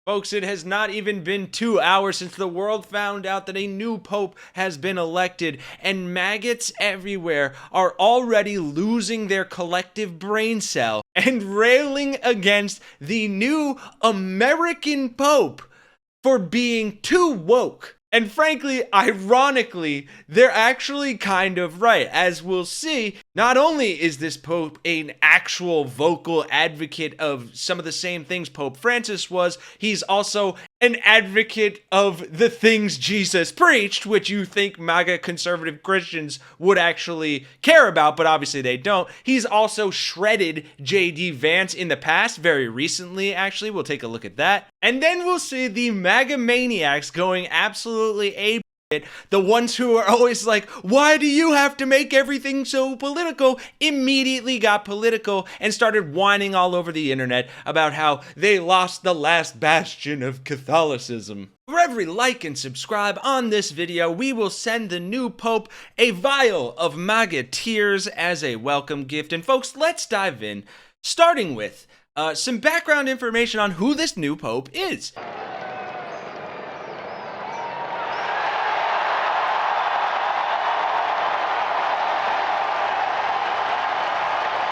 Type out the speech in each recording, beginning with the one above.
Folks, it has not even been 2 hours since the world found out that a new pope has been elected, and maggots everywhere are already losing their collective brain cell and railing against the new American pope for being too woke. And frankly, ironically, they're actually kind of right. As we'll see, not only is this Pope an actual vocal advocate of some of the same things Pope Francis was, he's also an advocate of the things Jesus preached, which you think MAGA conservative Christians would actually care about, but obviously they don't. He's also shredded JD Vance in the past, very recently actually. We'll take a look at that. And then we'll see the MAGA maniacs going absolutely ape. The ones who are always like, why do you have to make everything so political, immediately got political and started whining all over the internet about how they lost the last bastion of Catholicism. For every like and subscribe on this video, we will send the new Pope a vial of MAGA tears as a welcome gift. And folks, let's dive in, starting with some background information on who this new Pope is.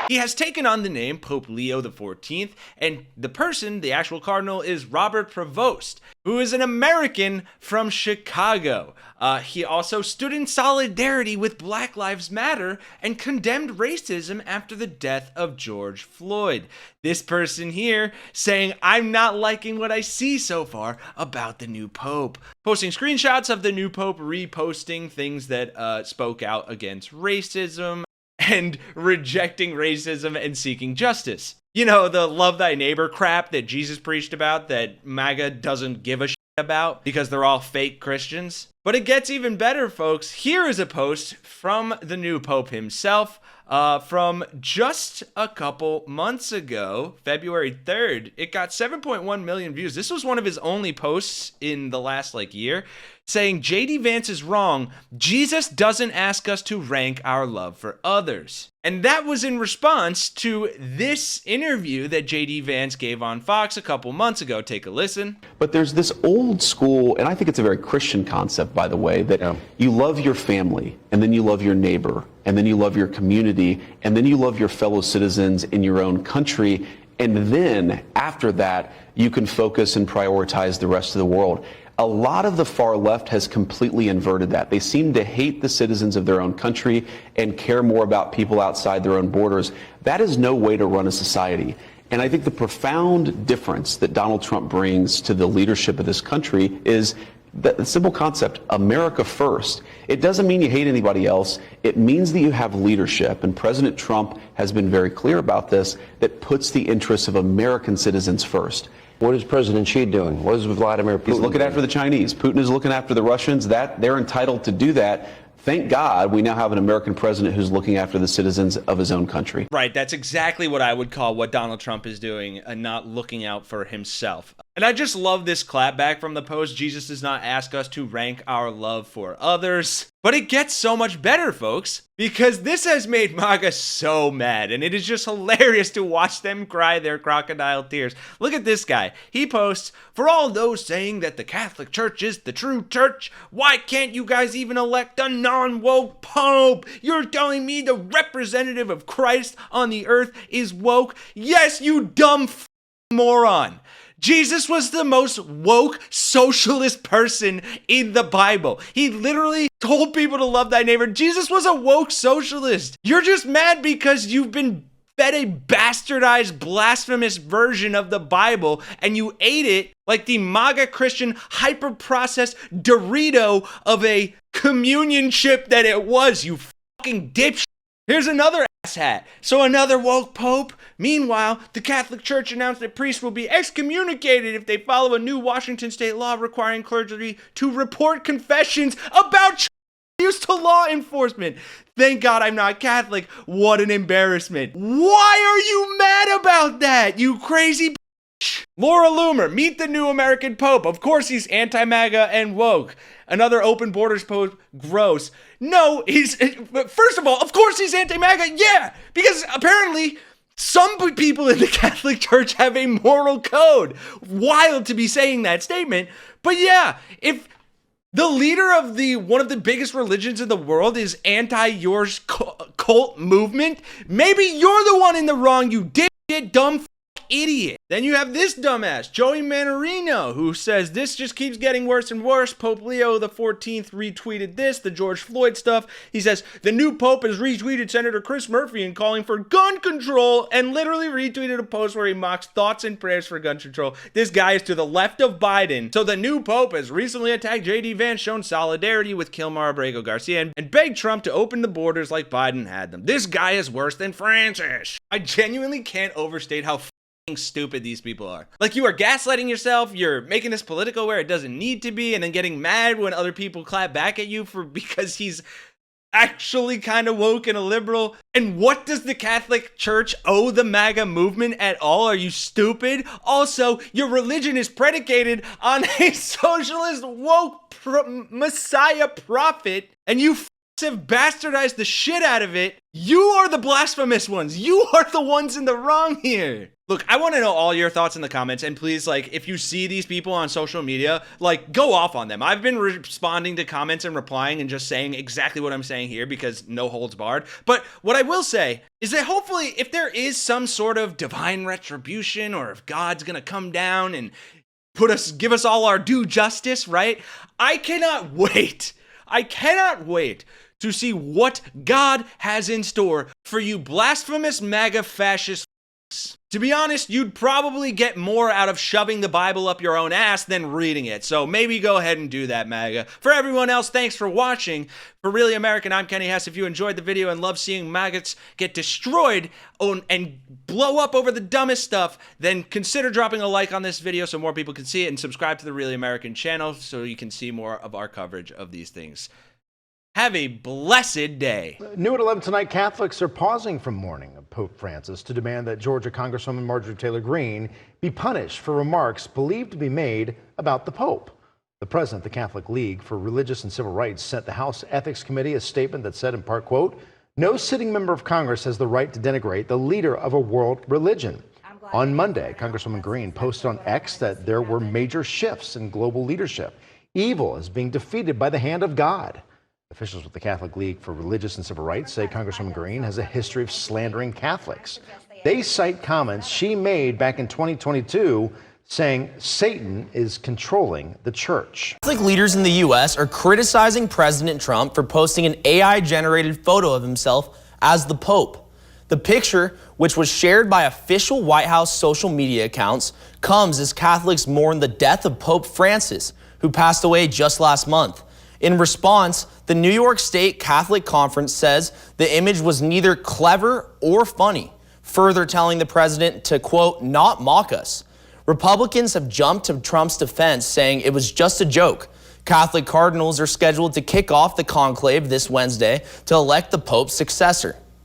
He has taken on the name Pope Leo XIV, and the person, the actual cardinal, is Robert Prevost, who is an American from Chicago. He also stood in solidarity with Black Lives Matter and condemned racism after the death of George Floyd. This person here saying, I'm not liking what I see so far about the new Pope. Posting screenshots of the new Pope reposting things that spoke out against racism and rejecting racism and seeking justice. You know, the love thy neighbor crap that Jesus preached about that MAGA doesn't give a shit about because they're all fake Christians. But it gets even better, folks. Here is a post from the new Pope himself from just a couple months ago, February 3rd. It got 7.1 million views. This was one of his only posts in the last year, saying JD Vance is wrong. Jesus doesn't ask us to rank our love for others. And that was in response to this interview that JD Vance gave on Fox a couple months ago. Take a listen. But there's this old school, and I think it's a very Christian concept, by the way, that you love your family, and then you love your neighbor, and then you love your community, and then you love your fellow citizens in your own country, and then after that, you can focus and prioritize the rest of the world. A lot of the far left has completely inverted that. They seem to hate the citizens of their own country and care more about people outside their own borders. That is no way to run a society. And I think the profound difference that Donald Trump brings to the leadership of this country is the simple concept, America first. It doesn't mean you hate anybody else. It means that you have leadership, and President Trump has been very clear about this, that puts the interests of American citizens first. What is President Xi doing? What is Vladimir Putin? He's looking after the Chinese. Putin is looking after the Russians. They're entitled to do that. Thank God we now have an American president who's looking after the citizens of his own country. Right, that's exactly what I would call what Donald Trump is doing, and not looking out for himself. And I just love this clapback from the post. Jesus does not ask us to rank our love for others. But it gets so much better, folks, because this has made MAGA so mad, and it is just hilarious to watch them cry their crocodile tears. Look at this guy. He posts, for all those saying that the Catholic Church is the true church, why can't you guys even elect a non-woke pope? You're telling me the representative of Christ on the earth is woke? Yes, you dumb moron. Jesus was the most woke socialist person in the Bible. He literally told people to love thy neighbor. Jesus was a woke socialist. You're just mad because you've been fed a bastardized, blasphemous version of the Bible and you ate it like the MAGA Christian hyper-processed Dorito of a communion chip that it was, you fucking dipshit. Here's another asshat. So another woke pope. Meanwhile, the Catholic Church announced that priests will be excommunicated if they follow a new Washington state law requiring clergy to report confessions about use to law enforcement. Thank God I'm not Catholic. What an embarrassment. Why are you mad about that, you crazy bitch? Laura Loomer, meet the new American Pope. Of course he's anti-MAGA and woke. Another open borders pope, gross. No, first of all, of course he's anti-MAGA, yeah, because apparently Some people in the Catholic Church have a moral code. Wild to be saying that statement. But yeah, if the leader of one of the biggest religions in the world is anti-yours cult movement, maybe you're the one in the wrong, you dipshit, dumb idiot. Then you have this dumbass, Joey Manorino, who says this just keeps getting worse and worse. Pope Leo the 14th retweeted this, the George Floyd stuff. He says the new pope has retweeted Senator Chris Murphy and calling for gun control, and literally retweeted a post where he mocks thoughts and prayers for gun control. This guy is to the left of Biden. So the new pope has recently attacked JD Vance, shown solidarity with Kilmar Abrego Garcia, and begged Trump to open the borders like Biden had them. This guy is worse than Francis. I genuinely can't overstate how stupid these people are. Like, you are gaslighting yourself, you're making this political where it doesn't need to be, and then getting mad when other people clap back at you because he's actually kind of woke and a liberal. And what does the Catholic Church owe the MAGA movement at all? Are you stupid? Also, your religion is predicated on a socialist woke messiah prophet, and you have bastardized the shit out of it. You are the blasphemous ones. You are the ones in the wrong here. Look, I want to know all your thoughts in the comments, and please, like, if you see these people on social media, like, go off on them. I've been responding to comments and replying and just saying exactly what I'm saying here because no holds barred. But what I will say is that hopefully, if there is some sort of divine retribution, or if God's gonna come down and give us all our due justice, right? I cannot wait to see what God has in store for you blasphemous MAGA fascist. To be honest, you'd probably get more out of shoving the Bible up your own ass than reading it. So maybe go ahead and do that, MAGA. For everyone else, thanks for watching. For Really American, I'm Kenny Hesse. If you enjoyed the video and love seeing maggots get destroyed and blow up over the dumbest stuff, then consider dropping a like on this video so more people can see it, and subscribe to the Really American channel so you can see more of our coverage of these things. Have a blessed day. New at 11 tonight, Catholics are pausing from mourning of Pope Francis to demand that Georgia Congresswoman Marjorie Taylor Greene be punished for remarks believed to be made about the Pope. The president of the Catholic League for Religious and Civil Rights sent the House Ethics Committee a statement that said, in part, quote, "No sitting member of Congress has the right to denigrate the leader of a world religion." On Monday, Congresswoman Greene posted on X that there were major shifts in global leadership. Evil is being defeated by the hand of God. Officials with the Catholic League for Religious and Civil Rights say Congresswoman Greene has a history of slandering Catholics. They cite comments she made back in 2022 saying Satan is controlling the church. Catholic leaders in the U.S. are criticizing President Trump for posting an AI-generated photo of himself as the Pope. The picture, which was shared by official White House social media accounts, comes as Catholics mourn the death of Pope Francis, who passed away just last month. In response, the New York State Catholic Conference says the image was neither clever or funny, further telling the president to, quote, not mock us. Republicans have jumped to Trump's defense, saying it was just a joke. Catholic cardinals are scheduled to kick off the conclave this Wednesday to elect the Pope's successor.